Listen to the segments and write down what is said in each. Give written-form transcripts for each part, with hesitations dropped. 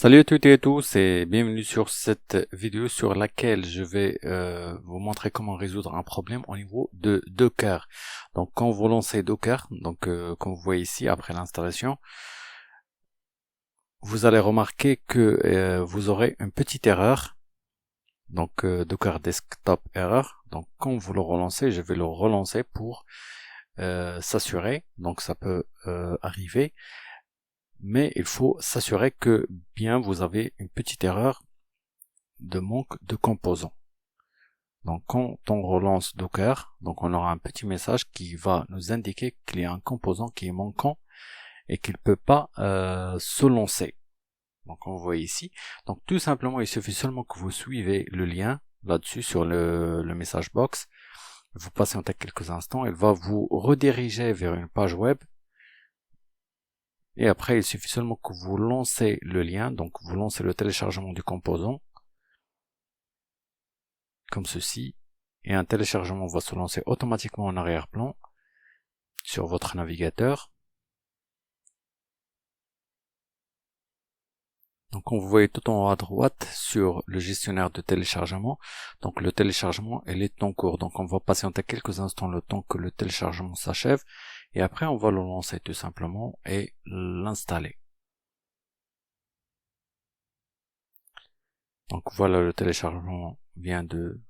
Salut à toutes et à tous et bienvenue sur cette vidéo sur laquelle je vais vous montrer comment résoudre un problème au niveau de Docker. Donc quand vous lancez Docker, donc comme vous voyez ici après l'installation, vous allez remarquer que vous aurez une petite erreur, donc Docker Desktop Error. Donc quand vous le relancez, je vais le relancer pour s'assurer, donc ça peut arriver. Mais il faut s'assurer que bien vous avez une petite erreur de manque de composants. Donc quand on relance Docker, donc on aura un petit message qui va nous indiquer qu'il y a un composant qui est manquant et qu'il ne peut pas se lancer. Donc on voit ici. Donc tout simplement, il suffit seulement que vous suivez le lien là-dessus sur le message box. Vous patientez quelques instants, il va vous rediriger vers une page web. Et après, il suffit seulement que vous lancez le lien, donc vous lancez le téléchargement du composant, comme ceci, et un téléchargement va se lancer automatiquement en arrière-plan sur votre navigateur. Donc comme vous voyez tout en haut à droite sur le gestionnaire de téléchargement, donc le téléchargement il est en cours, donc on va patienter quelques instants le temps que le téléchargement s'achève et après on va le lancer tout simplement et l'installer. Donc voilà, le téléchargement vient de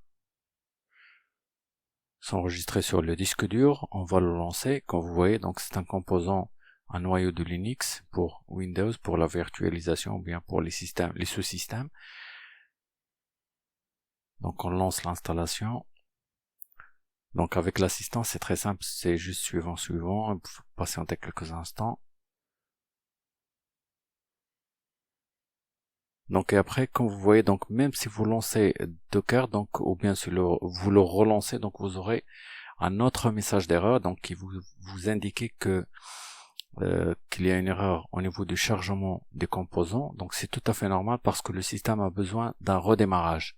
s'enregistrer sur le disque dur, on va le lancer. Comme vous voyez, donc c'est un composant, un noyau de Linux pour Windows, pour la virtualisation ou bien pour les systèmes, les sous-systèmes. Donc on lance l'installation. Donc avec l'assistant c'est très simple, c'est juste suivant, vous patientez quelques instants. Donc et après, comme vous voyez, donc même si vous lancez Docker, donc ou bien si vous le relancez, donc vous aurez un autre message d'erreur, donc qui vous indique que qu'il y a une erreur au niveau du chargement des composants. Donc c'est tout à fait normal parce que le système a besoin d'un redémarrage.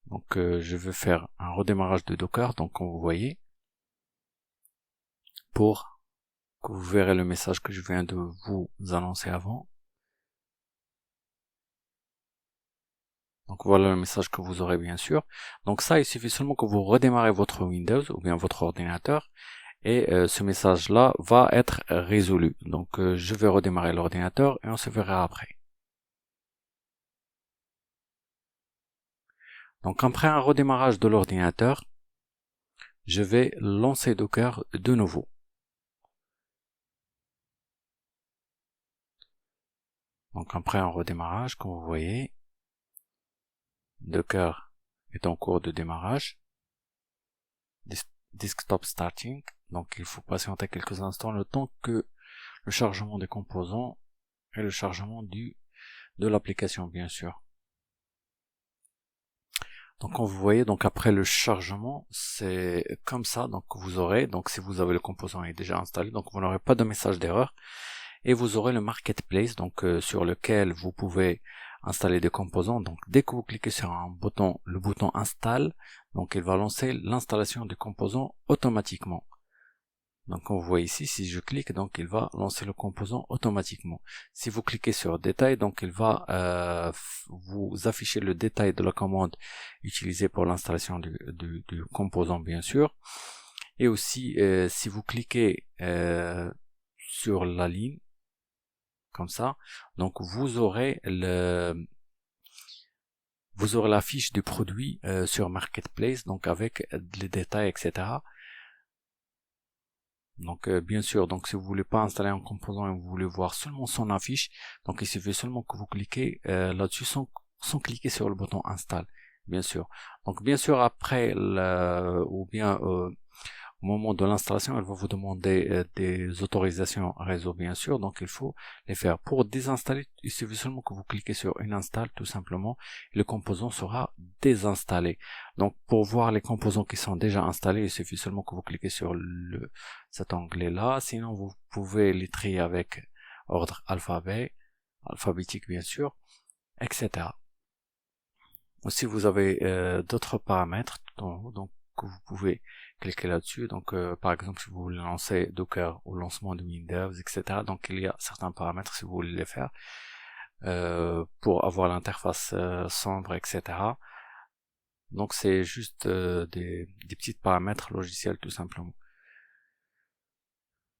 Donc je vais faire un redémarrage de Docker, donc comme vous voyez, pour que vous verrez le message que je viens de vous annoncer avant. Donc voilà le message que vous aurez bien sûr. Donc ça, il suffit seulement que vous redémarrez votre Windows ou bien votre ordinateur et ce message-là va être résolu. Donc je vais redémarrer l'ordinateur et on se verra après. Donc après un redémarrage de l'ordinateur, je vais lancer Docker de nouveau. Donc après un redémarrage, comme vous voyez, Docker est en cours de démarrage. Desktop starting. Donc il faut patienter quelques instants le temps que le chargement des composants et le chargement de l'application bien sûr. Donc comme vous voyez, donc après le chargement, c'est comme ça, donc vous aurez, donc si vous avez le composant est déjà installé, donc vous n'aurez pas de message d'erreur, et vous aurez le marketplace, donc sur lequel vous pouvez installer des composants. Donc dès que vous cliquez sur un bouton, le bouton install, donc il va lancer l'installation des composants automatiquement. Donc comme vous voyez ici, si je clique, donc il va lancer le composant automatiquement. Si vous cliquez sur détail, donc il va vous afficher le détail de la commande utilisée pour l'installation du composant bien sûr. Et aussi si vous cliquez sur la ligne comme ça, donc vous aurez la fiche du produit sur Marketplace, donc avec les détails, etc. Donc bien sûr, donc si vous voulez pas installer un composant et vous voulez voir seulement son affiche, donc il suffit seulement que vous cliquez là-dessus sans cliquer sur le bouton install, bien sûr. Donc bien sûr après ou bien au moment de l'installation, elle va vous demander des autorisations réseau bien sûr, donc il faut les faire. Pour désinstaller, il suffit seulement que vous cliquez sur une install tout simplement, et le composant sera désinstallé. Donc pour voir les composants qui sont déjà installés, il suffit seulement que vous cliquez sur cet onglet là, sinon vous pouvez les trier avec ordre alphabétique bien sûr, etc. Aussi vous avez d'autres paramètres tout en haut, donc que vous pouvez cliquer là-dessus. Donc par exemple si vous voulez lancer Docker au lancement de Windows, etc. Donc il y a certains paramètres si vous voulez les faire. pour avoir l'interface sombre, etc. Donc c'est juste des petits paramètres logiciels tout simplement.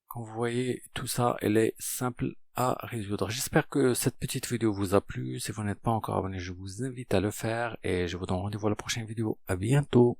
Comme vous voyez, tout ça, elle est simple à résoudre. J'espère que cette petite vidéo vous a plu. Si vous n'êtes pas encore abonné, je vous invite à le faire et je vous donne rendez-vous à la prochaine vidéo. À bientôt.